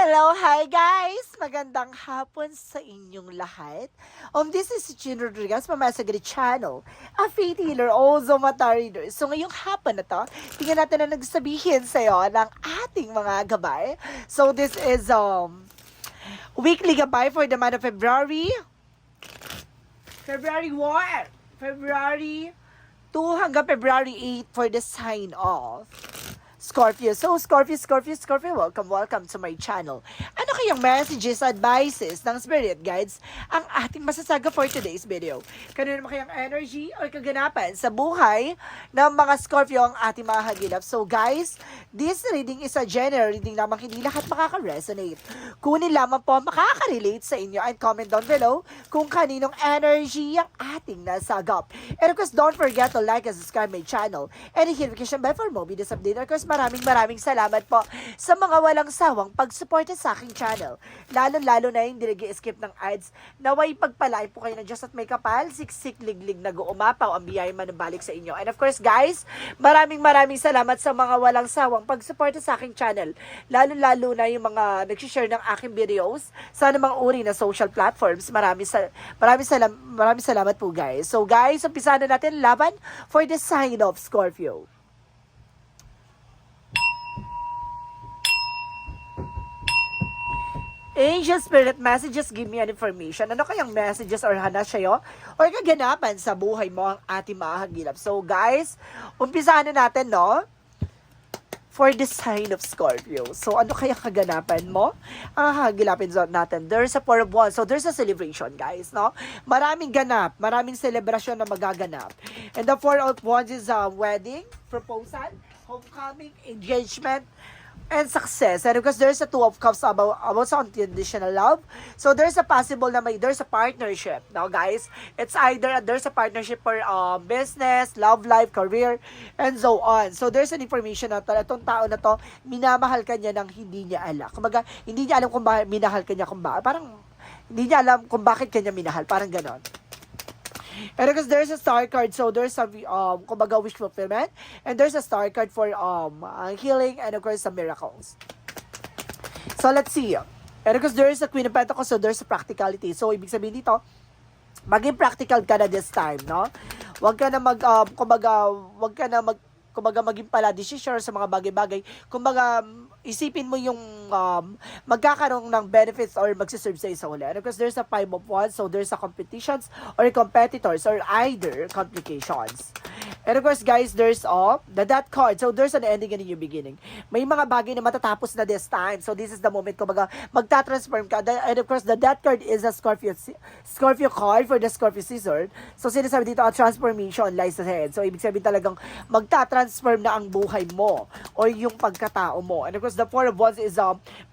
Hello, hi guys! Magandang hapon sa inyong lahat. This is Jean Rodriguez, Mamasagri Channel, a faith healer, also mata reader. So ngayong hapon na to, tingnan natin na nagsabihin sa'yo ng ating mga gabay. So this is weekly gabay for the month of February. February 1, February 2 hanggang February 8 for the sign of Scorpio. So, Scorpio, welcome to my channel. Ano kayang messages, advices ng spirit guides ang ating masasaga for today's video? Kanino naman kayang energy or kaganapan sa buhay ng mga Scorpio ang ating mga hagilap? So, guys, this reading is a general reading lamang, hindi lahat makaka-resonate. Kunin lamang po makaka-relate sa inyo and comment down below kung kaninong energy ang ating nasagap. And of course, don't forget to like and subscribe my channel and hit notification bell for more videos update. Of course, maraming salamat po sa mga walang sawang pagsuporta sa aking channel. Lalo na yung nag-skip ng ads. Naway pagpalain po kayo ng Diyos at may kapal, siksik, liglig, nag-uumapaw, ang biyaya manubalik sa inyo. And of course, guys, maraming salamat sa mga walang sawang pagsuporta sa aking channel. Lalo na yung mga nag-share ng aking videos sa anumang uri na social platforms. Maraming salamat po, guys. So, guys, umpisa na natin laban for the sign of Scorpio. Angel Spirit Messages, give me an information. Ano kayang messages or hana sa'yo or kaganapan sa buhay mo ang ating mga hagilap? So guys, umpisahan na natin, no? For the sign of Scorpio. So ano kaya kaganapan mo? Ang hagilapin natin. There's a Four of Wands. So there's a celebration, guys, no? Maraming ganap, maraming celebration na magaganap. And the Four of Wands is a wedding, proposal, homecoming, engagement, and success. And because there's a Two of Cups about sa unconditional love. So there's a possible na there's a partnership. Now guys, it's either there's a partnership for business, love life, career, and so on. So there's an information na itong tao na to, minamahal ka niya ng hindi niya alam. Kumbaga, hindi niya alam kung bakit minahal ka niya, parang hindi niya alam kung bakit kanya minahal. Parang ganon. And because there's a star card, so there's a kumbaga wish fulfillment, and there's a star card for healing, and of course some miracles. So let's see. And because there's a Queen of Pentacles, so there's a practicality. So ibig sabihin dito, maging practical ka na this time, no? Wag ka na kumbaga maging pala decision sa mga bagay-bagay. Kumbaga isipin mo yung magkakaroon ng benefits or magsiserve sa huli. And of course, there's a Five of Wands, so there's a competitions or competitors or either complications. And of course, guys, there's the Death card. So there's an ending and a new beginning. May mga bagay na matatapos na this time. So this is the moment kumbaga magta-transform ka. And of course, the Death card is a Scorpio card for the Scorpio season. So sinasabi dito, a transformation lies ahead. So ibig sabihin talagang magta-transform na ang buhay mo or yung pagkatao mo. And of course, the Four of Wands is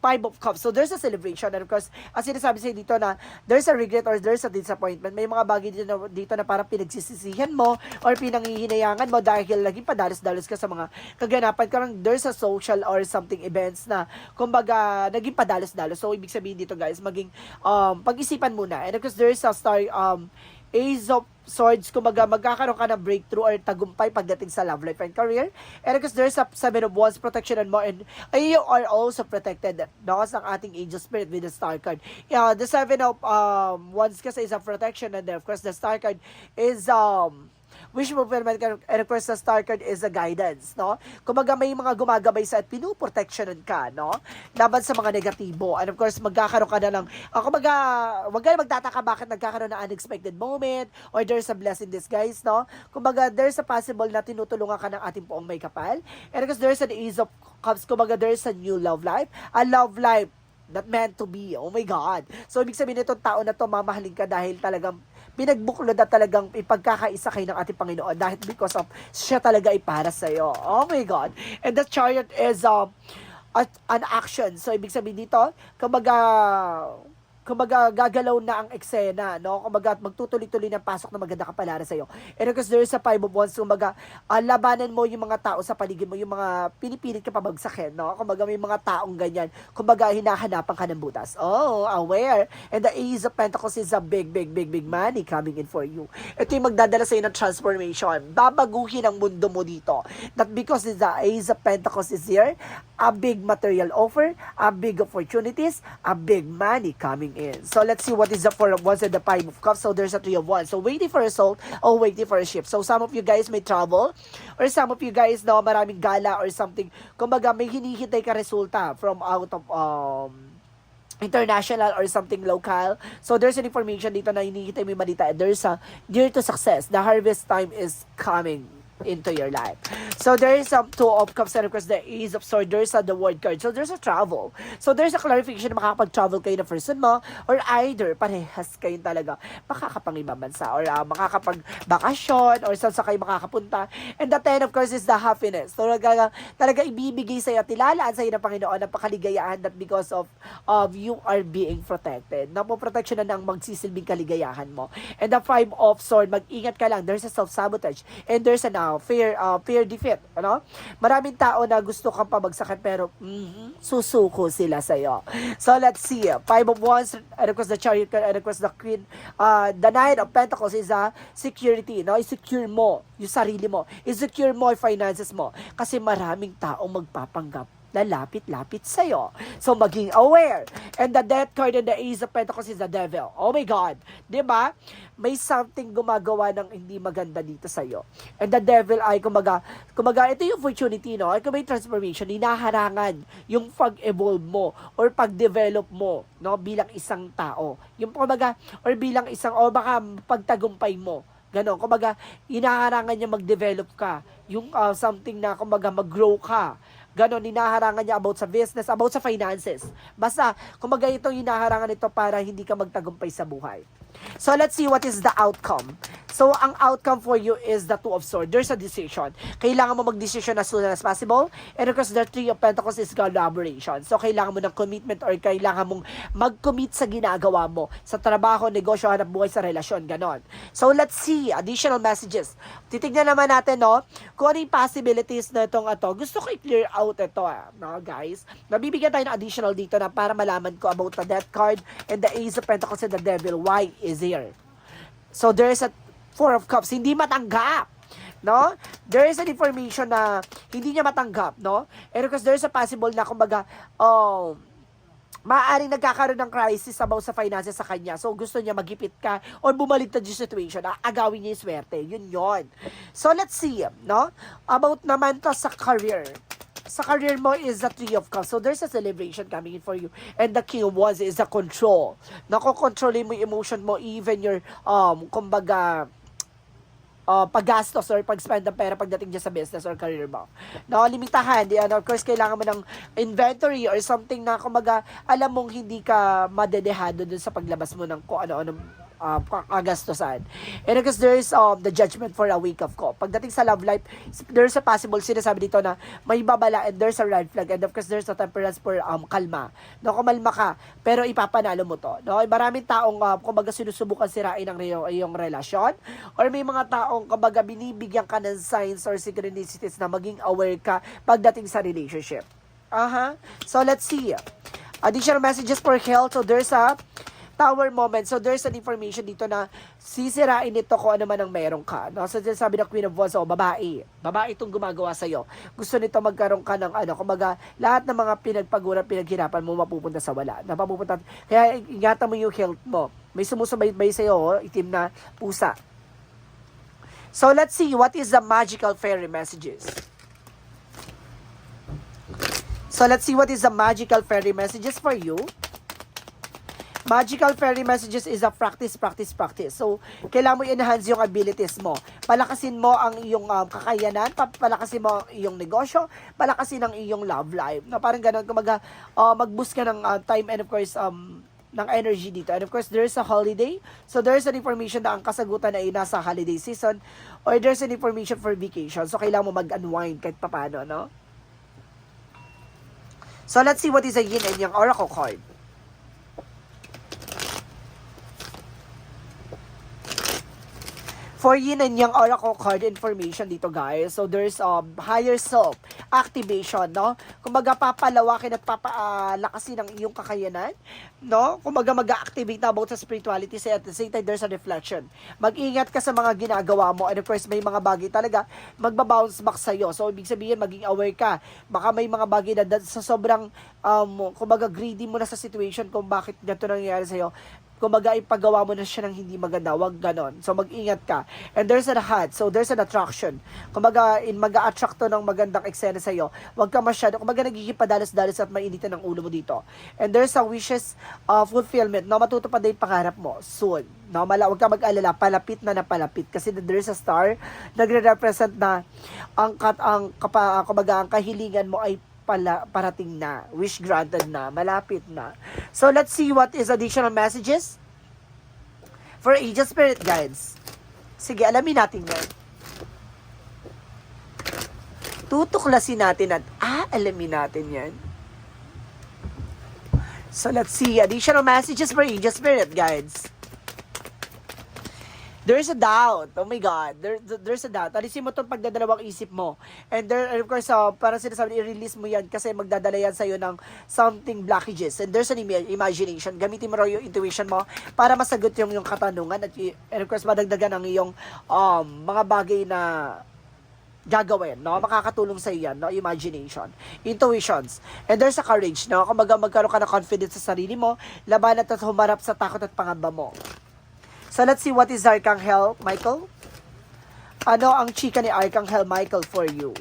Five of Cups. So there's a celebration. And of course, as sinasabi sa'yo dito na there's a regret or there's a disappointment. May mga bagay dito na parang pinagsisisihan mo or pinanghihinayangan mo dahil laging padalos-dalos ka sa mga kaganapan. Karang there's a social or something events na kumbaga naging padalos-dalos. So ibig sabihin dito, guys, maging pag-isipan muna. And of course, there's a Ace of Swords, kumbaga magkakaroon ka ng breakthrough or tagumpay pagdating sa love life and career. And because there's a Seven of Wands, protection and more, and you are also protected, no? Ang ating angel spirit with the star card. Yeah, the Seven of Wands kasi is a protection, and of course the star card is wish fulfillment, and of course the star card is a guidance, no? Kumbaga may mga gumagabay sa at pinuprotectionan ka, no? Laban sa mga negatibo. And of course, magkakaroon ka na ng kumbaga, wag ka na magtataka bakit nagkakaroon ng unexpected moment or there's a blessing in disguise, no? Kumbaga, there's a possible na tinutulungan ka ng ating poong may kapal. And of course, there's an Ace of Cups. Kumbaga, there's a new love life. A love life that meant to be. Oh my God. So, ibig sabihin nitong tao na to, mamahalin ka dahil talagang pinagbuklod at talagang ipagkakaisa kayo ng ating Panginoon dahil because of siya talaga ay para sa'yo. Oh my God. And the Chariot is an action. So, ibig sabihin dito, kumbaga, kumbaga gagalaw na ang eksena, no? Kumbaga magtutuloy-tuloy ng pasok na maganda kapalaran sa'yo. And because there is a five of wands, kumbaga labanan mo yung mga tao sa paligid mo, yung mga pinipilit ka pabagsakin, no? Kumbaga may mga taong ganyan, kumbaga hinahanapan ka ng butas. Oh, aware. And the Ace of Pentacles is a big money coming in for you. Ito yung magdadala sa'yo ng transformation. Babaguhin ang mundo mo dito. Not because the Ace of Pentacles is here, a big material offer, a big opportunities, a big money coming in. So let's see what is the Four of Wands and the Five of Cups. So there's a Three of Wands. So waiting for a soul or waiting for a ship. So some of you guys may travel, or some of you guys, no, maraming gala or something. Kumbaga may hinihintay ka resulta from out of international or something local. So there's an information dito na hinihintay mo yung malita. There's a near to success. The harvest time is coming into your life. So there is some Two of Cups and of course the Ace of Swords. There's the World card. So there's a travel. So there's a clarification na makakapag-travel kayo na person mo, or either parehas kayo talaga makakapang-ibang bansa or makakapag-bakasyon or saan sa kayo makakapunta. And the Ten of course is the happiness. So talaga ibibigay sa'yo at ilalaan sa'yo ng Panginoon ang pakaligayahan that because of you are being protected. Napoprotection na ng magsisilbing kaligayahan mo. And the Five of Swords, mag-ingat ka lang. There's a self-sabotage and there's a fear defeat, ano? Maraming tao na gusto kang pabagsakan pero susuko sila sa iyo. So let's see. Five of Wands and of course the Chariot and of course the Queen. The Nine of Pentacles is a security, no? I-secure mo yung sarili mo. I-secure mo yung finances mo kasi maraming taong magpapanggap na lapit-lapit sa'yo. So, maging aware. And the Death card and the Ace of Pentacles is the Devil. Oh my God. Diba? May something gumagawa ng hindi maganda dito sa'yo. And the Devil ay, kumbaga, ito yung opportunity, no? Ay, kung may transformation, hinaharangan yung pag-evolve mo or pag-develop mo, no? Bilang isang tao. Yung, kumbaga, or bilang isang, o baka pagtagumpay mo. Ganon. Kumbaga, hinaharangan niya mag-develop ka. Yung something na, kumbaga, mag-grow ka. Ganon, hinaharangan niya about sa business, about sa finances. Basta, kumbaga itong hinaharangan ito para hindi ka magtagumpay sa buhay. So, let's see what is the outcome. So, ang outcome for you is the Two of Swords. There's a decision. Kailangan mo mag-decision as soon as possible. And of course, the Three of Pentacles is collaboration. So, kailangan mo ng commitment or kailangan mong mag-commit sa ginagawa mo. Sa trabaho, negosyo, hanap buhay, sa relasyon. Ganon. So, let's see additional messages. Titignan naman natin, no, kung ano yung possibilities na itong ito. Gusto ko i-clear out ito, no, guys. Nabibigyan tayo ng additional dito na para malaman ko about the Death card and the Ace of Pentacles and the Devil. Why is here? So, there is a Four of Cups, hindi matanggap, no? There is an information na hindi niya matanggap, no? And because there's a possible na, kumbaga, maaaring nagkakaroon ng crisis about sa finances sa kanya. So, gusto niya magipit ka or bumaligtad yung situation, agawin niya yung swerte. Yun yon. So, let's see, no? About naman to sa career. Sa career mo is the Three of Cups. So, there's a celebration coming in for you. And the King of Wands is the control. Nakokontrolin mo yung emotion mo, even your, kumbaga, paggastos or pag-spend ng pera pagdating dyan sa business or career mo. No, limitahan. Of course, kailangan mo ng inventory or something na, kumbaga, alam mong hindi ka madedehado dun sa paglabas mo ng kung ano-ano kagastusan. And because there is the Judgment for a Wake Up Call. Pagdating sa love life, there's a possible, sinasabi dito na may babala and there's a red flag and of course there's a Temperance for kalma. No, kumalma ka, pero ipapanalo mo to. No, maraming taong kumbaga sinusubukan sirain ang iyong relasyon or may mga taong kumbaga binibigyan ka ng signs or synchronicities na maging aware ka pagdating sa relationship. So let's see. Additional messages for health. So there's a Tower moment. So, there's an information dito na sisirain nito kung ano man ang meron ka. No? So, sabi ng Queen of Wands, babae. Babae itong gumagawa sa'yo. Gusto nito magkaroon ka ng kumbaga, lahat ng mga pinagpaguran, pinaghirapan mo, mapupunta sa wala. Napapupunta. Kaya, ingatan mo yung health mo. May sumusubaybay sa'yo, itim na pusa. So, let's see, what is the magical fairy messages? So, let's see what is the magical fairy messages for you. Magical fairy messages is a practice. So, kailangan mo i-enhance yung abilities mo. Palakasin mo ang iyong kakayanan, palakasin mo ang iyong negosyo, palakasin ang iyong love life. Na parang ganun, kumaga, mag-boost ka ng time and of course, ng energy dito. And of course, there's a holiday. So, there's an information na ang kasagutan ay nasa holiday season or there's an information for vacation. So, kailangan mo mag-unwind kahit papano, no? So, let's see what is a yin and yang oracle card. for yin and yang oracle card information dito, guys. So, there's higher self activation, no? Kumbaga, papalawakin at papalakasin ang iyong kakayanan, no? Kumbaga, mag-activate na about sa spirituality, at the same time, there's a reflection. Mag-ingat ka sa mga ginagawa mo, and of course, may mga bagay talaga magbabounce back sa'yo. So, ibig sabihin, maging aware ka. Baka may mga bagay na sa sobrang, kumbaga, greedy mo na sa situation kung bakit ganito nangyayari sa'yo. Kumbaga, ipagawa mo na siya ng hindi maganda. Wag ganon. So, mag-ingat ka. And there's a hat. So, there's an attraction. Kumbaga, mag-a-attract to ng magandang eksena sa'yo. Wag ka masyado. Kumbaga, nagiging padalos-dalos at mainitan ng ulo mo dito. And there's a wishes fulfillment. No, matutupad na yung pangarap mo soon. No, wag ka mag-alala. Palapit na palapit. Kasi there's a star. Nagre-represent na kumbaga, ang kahilingan mo ay parating na, wish granted na, malapit na. So, let's see what is additional messages for angel spirit guides. Sige, alamin natin yan. Tutuklasin natin at alamin natin yan. So, let's see additional messages for angel spirit guides. There's a doubt. Oh my God. There's a doubt. Alisin mo itong pagdadalawang isip mo. And there, of course, parang sinasabi, i-release mo yan kasi magdadala yan sa'yo ng something blockages. And there's an imagination. Gamitin mo raw yung intuition mo para masagot yung katanungan. And of course, madagdagan ang iyong mga bagay na gagawin, no? Makakatulong sa iyan, no? Imagination, intuitions. And there's a courage, no? Kumbaga, magkaroon ka ng confidence sa sarili mo, laban at humarap sa takot at pangamba mo. So, let's see what is Archangel Michael. Ano ang chika ni Archangel Michael for you?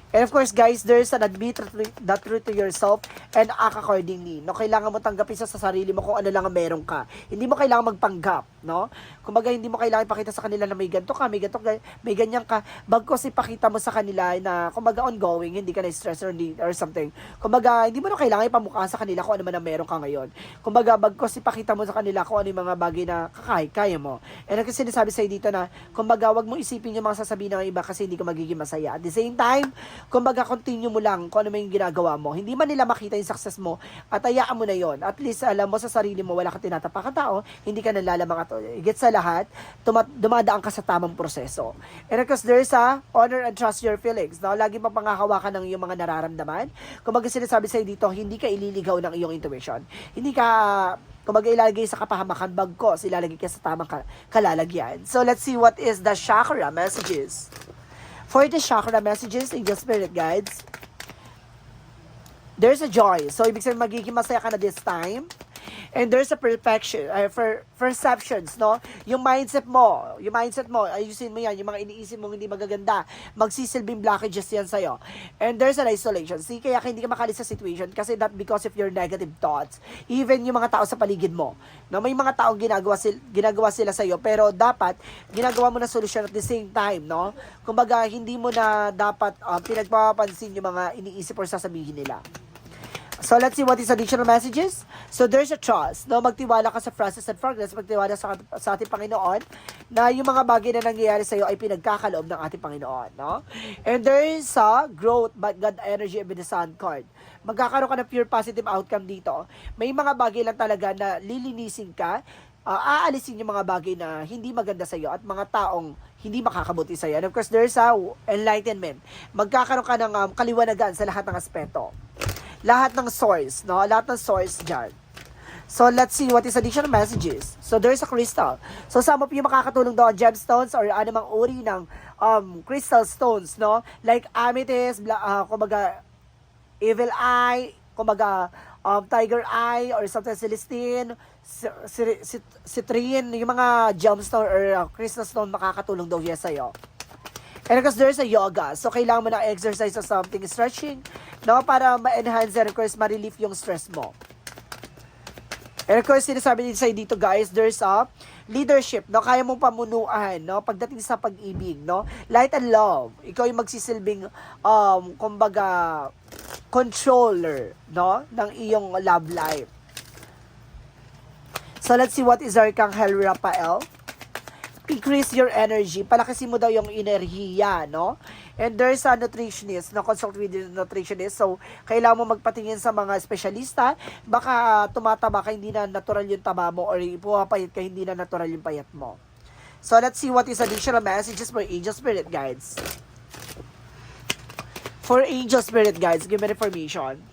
And of course, guys, there's an admit the truth to yourself and act accordingly. No, kailangan mo tanggapin sa sarili mo kung ano lang ang meron ka. Hindi mo kailangan magpanggap, no? Kumbaga, hindi mo kailangan ipakita sa kanila na may ganito ka, may ganyan ka. Bagkos ipakita mo sa kanila na, kumbaga, ongoing, hindi ka na-stress or something. Kumbaga, hindi mo na kailangan ipamukha sa kanila kung ano man ang meron ka ngayon. Kumbaga, bagkos ipakita mo sa kanila kung ano yung mga bagay na kaya mo. And kasi sinasabi sa'yo dito na, kumbaga, wag mo isipin yung mga sasabihin ng iba kasi hindi ka magiging masaya. At the same time, kumbaga, continue mo lang kung ano yung ginagawa mo. Hindi man nila makita yung success mo at hayaan mo na yon. At least, alam mo sa sarili mo, wala ka tinatapak na tao, hindi ka nalalamang at higit sa lahat, dumadaan ka sa tamang proseso. And of course, there's a honor and trust your feelings. No? Lagi pa pangahawakan ng iyong mga nararamdaman. Kumbaga, sinasabi sa'yo dito, hindi ka ililigaw ng iyong intuition. Hindi ka kumbaga ilalagay sa kapahamakan, bagkos ilalagay ka sa tamang kalalagyan. So, let's see what is the chakra messages. For the chakra messages, angel spirit guides, there's a joy. So, ibig sabihin, magiging masaya ka na this time. And there's a perceptions, no? Yung mindset mo, ayusin mo yan, yung mga iniisip mo hindi magaganda, magsisilbing blockages yan sa'yo. And there's an isolation. See, kaya hindi ka makalis sa situation kasi not because of your negative thoughts. Even yung mga tao sa paligid mo. No? May mga taong ginagawa sila sa'yo, pero dapat, ginagawa mo na solusyon at the same time, no? Kumbaga, hindi mo na dapat pinagpapansin yung mga iniisip or sasabihin nila. So, let's see what is additional messages. So, there's a trust. No? Magtiwala ka sa process and progress. Magtiwala sa ating Panginoon na yung mga bagay na nangyayari sa iyo ay pinagkakaloob ng ating Panginoon. No? And there is a growth by God energy and the Sun card. Magkakaroon ka ng pure positive outcome dito. May mga bagay lang talaga na lilinisin ka, aalisin yung mga bagay na hindi maganda sa iyo at mga taong hindi makakabuti sa iyo. And of course, there's a enlightenment. Magkakaroon ka ng kaliwanagan sa lahat ng aspeto. Lahat ng source, no? Lahat ng source dyan. So, let's see what is additional messages. So, there's a crystal. So, some of you makakatulong doon, gemstones or anumang uri ng crystal stones, no? Like amethyst, kumbaga, evil eye, kumbaga, tiger eye, or sometimes celestine, citrine, yung mga gemstone or crystal stone makakatulong daw yan sa'yo. And because there's a yoga, so kailangan mo na exercise or something, stretching, no, para ma-enhance and of course, ma-relief yung stress mo. And of course, sinasabi din sa'yo dito guys, there's a leadership, no, kaya mong pamunuan, no, pagdating sa pag-ibig, no, light and love, ikaw yung magsisilbing, kumbaga, controller, no, ng iyong love life. So, let's see what is Archangel Raphael. Increase your energy. Palakasin mo daw yung enerhiya, no? And there's a nutritionist, no? Consult with the nutritionist. So, kailangan mo magpatingin sa mga espesyalista. Baka tumataba ka, hindi na natural yung taba mo or pumapayat ka, hindi na natural yung payat mo. So, let's see what is additional messages for angel spirit guides. For angel spirit guides, give me information.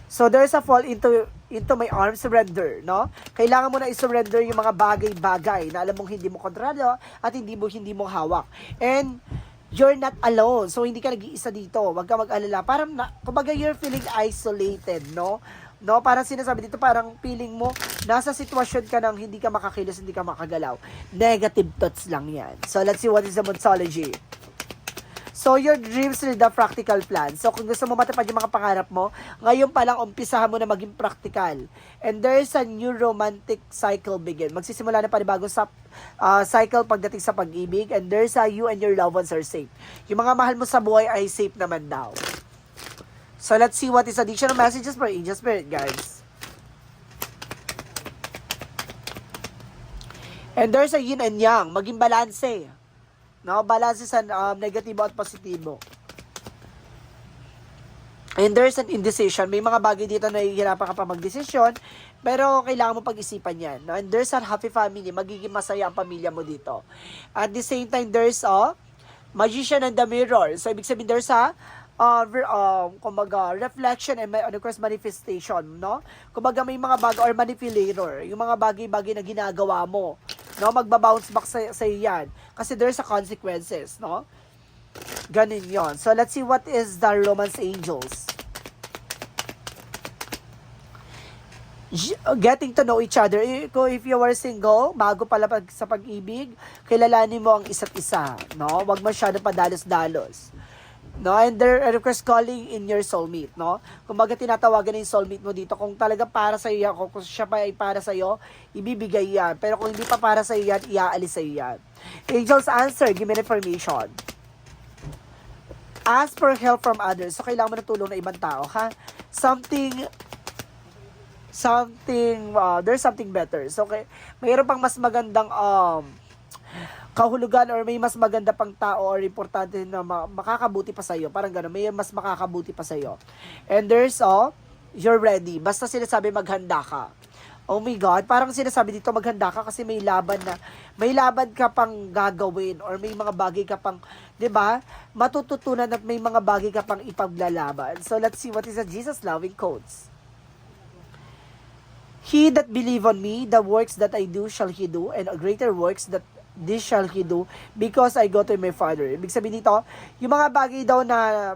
So, there's a fall into my arms, surrender, no? Kailangan mo na i-surrender yung mga bagay-bagay na alam mong hindi mo kontrolado at hindi mo hawak. And, you're not alone. So, hindi ka nag-iisa dito. Huwag ka mag-alala. Parang, kumbaga, you're feeling isolated, no? No, parang sinasabi dito, parang feeling mo, nasa sitwasyon ka nang hindi ka makakilos, hindi ka makagalaw. Negative thoughts lang yan. So, let's see what is the Monsology. So, your dreams are the practical plan. So, kung gusto mo matupad yung mga pangarap mo, ngayon pa lang, umpisahan mo na maging practical. And there's a new romantic cycle begin. Magsisimula na panibagong cycle pagdating sa pag-ibig. And there's a you and your loved ones are safe. Yung mga mahal mo sa buhay ay safe naman daw. So, let's see what is additional messages for angel spirit, guys. And there's a yin and yang. Maging balanse. No, balance sa negatibo at positibo. And there's an indecision. May mga bagay dito na hihirapan ka pa magdesisyon, pero kailangan mo pag-isipan yan. No? And there's a happy family. Magiging masaya ang pamilya mo dito. At the same time, there's a magician and the mirror. So, ibig sabihin, there's a kumbaga, reflection and of course, manifestation, no? Kumbaga, may mga bago or manipulator. Yung mga bagay-bagay na ginagawa mo. No, magba-bounce back sa yan. Kasi there's a consequences, no? Ganun yon. So, let's see what is the romance angels. Getting to know each other. If you are single, bago pala sa pag-ibig, kilalanin mo ang isa't isa, no? Huwag masyado padalos-dalos. No, and there request calling in your soulmate, no? Kumbaga tinatawagan yung soulmate mo dito. Kung talaga para sa iyo, kung siya pa ay para sa iyo, ibibigay yan. Pero kung hindi pa para sa iyo yan, iaalis sa iyo yan. Angels answer, give me information. Ask for help from others. So kailangan mo ng tulong ng ibang tao, ha? There's something better. So mayroon pang mas magandang kahulugan or may mas maganda pang tao or importante na makakabuti pa sa'yo. Parang gano'n, may mas makakabuti pa sa'yo. And there's you're ready. Basta sinasabi maghanda ka. Oh my God, parang sinasabi dito maghanda ka kasi may laban ka pang gagawin or may mga bagay ka pang, 'di ba? Matututunan at may mga bagay ka pang ipaglalaban. So let's see what is the Jesus loving quotes. He that believe on me, the works that I do shall he do, and greater works that this shall he do, because I go to my Father. Ibig sabihin dito, yung mga bagay daw na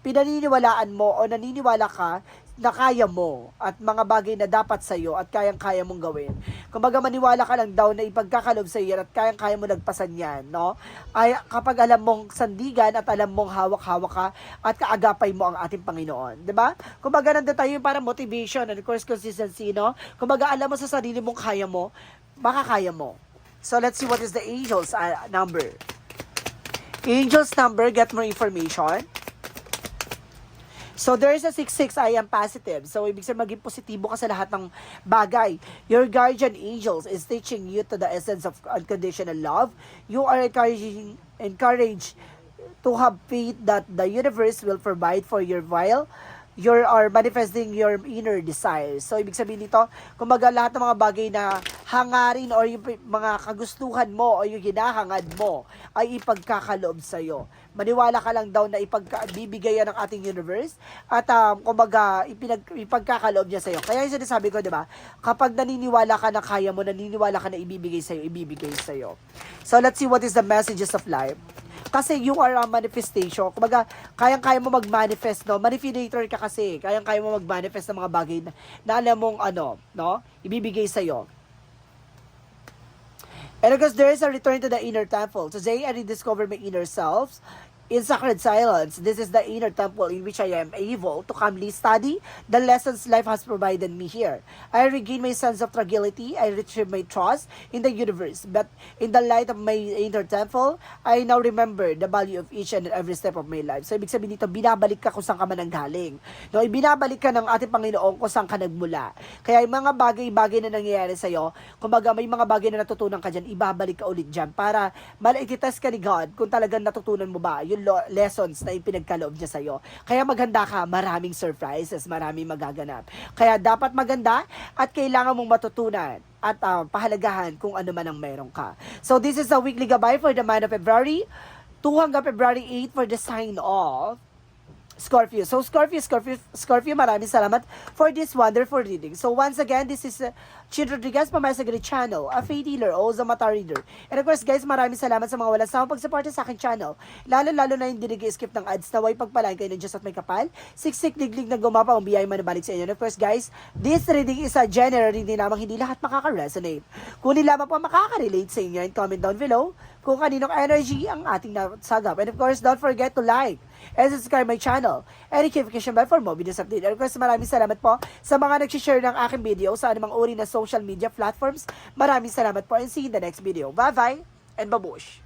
pinaniniwalaan mo o naniniwala ka na kaya mo at mga bagay na dapat sa'yo at kayang-kaya mong gawin. Kumbaga maniwala ka lang daw na ipagkakalob sa'yo at kayang-kaya mo nagpasan yan, no? Ay, kapag alam mong sandigan at alam mong hawak-hawak ka at kaagapay mo ang ating Panginoon. 'Di ba? Kumbaga nandun tayo yung parang motivation and of course consistency, no? Kumbaga alam mo sa sarili mong kaya mo, makakaya mo. So, let's see what is the angels number. Angels number, get more information. So, there is a 66, I am positive. So, ibig sabihin maging positibo ka sa lahat ng bagay. Your guardian angels is teaching you to the essence of unconditional love. You are encouraged to have faith that the universe will provide for your while you are manifesting your inner desires. So, ibig sabihin nito, kumbaga lahat ng mga bagay na hangarin o yung mga kagustuhan mo o yung hinahangad mo ay ipagkakaloob sa'yo. Maniwala ka lang daw na bibigay yan ng ating universe at kumbaga ipagkakaloob niya sa'yo. Kaya yung sinasabi ko, di ba? Kapag naniniwala ka na kaya mo, naniniwala ka na ibibigay sa'yo. So, let's see what is the messages of life. Kasi you are a manifestation. Kumbaga, kayang-kaya mo mag-manifest, no? Manipulator ka kasi. Kayang-kaya mo mag-manifest ng mga bagay na alam mong no? Ibibigay sa'yo. And because there is a return to the inner temple. Today, I rediscover my inner selves. In sacred silence, this is the inner temple in which I am able to calmly study the lessons life has provided me here. I regain my sense of tranquility. I retrieve my trust in the universe. But in the light of my inner temple, I now remember the value of each and every step of my life. So, ibig sabihin dito, binabalik ka kung saan ka man nanggaling. No, ibinabalik ka ng ating Panginoon kung saan ka nagmula. Kaya yung mga bagay-bagay na nangyayari sa'yo, kumbaga may mga bagay na natutunan ka dyan, ibabalik ka ulit dyan para ikitest ka ni God kung talagang natutunan mo ba. Yun yung lessons na ipinagkaloob niya sa'yo. Kaya maghanda ka, maraming surprises, maraming magaganap. Kaya dapat maganda at kailangan mong matutunan at pahalagahan kung ano man ang meron ka. So this is a weekly gabay for the month of February 2 hanggang February 8 for the sign of Scorpio. So Scorpio, maraming salamat for this wonderful reading. So once again, this is Chin Rodriguez, Pamasagari Channel, a faith healer, o Mata Reader. And of course guys, maraming salamat sa mga walang sawang pagsuporta sa aking channel. Lalo na yung dinig-skip ng ads na way pagpalain kayo ng Diyos at may kapal. Siksik, liglig na gumapa, ang biyay manabalik sa inyo. And of course guys, this reading is a general reading lamang, hindi lahat makaka-resonate. Kung lamang po makaka-relate sa inyo, and comment down below kung kaninong energy ang ating nasagap. And of course, don't forget to like and subscribe my channel and notification bell for more videos update. And of course, maraming salamat po sa mga nag-share ng aking video sa anumang uri na social media platforms. Maraming salamat po and see you in the next video. Bye-bye and babush!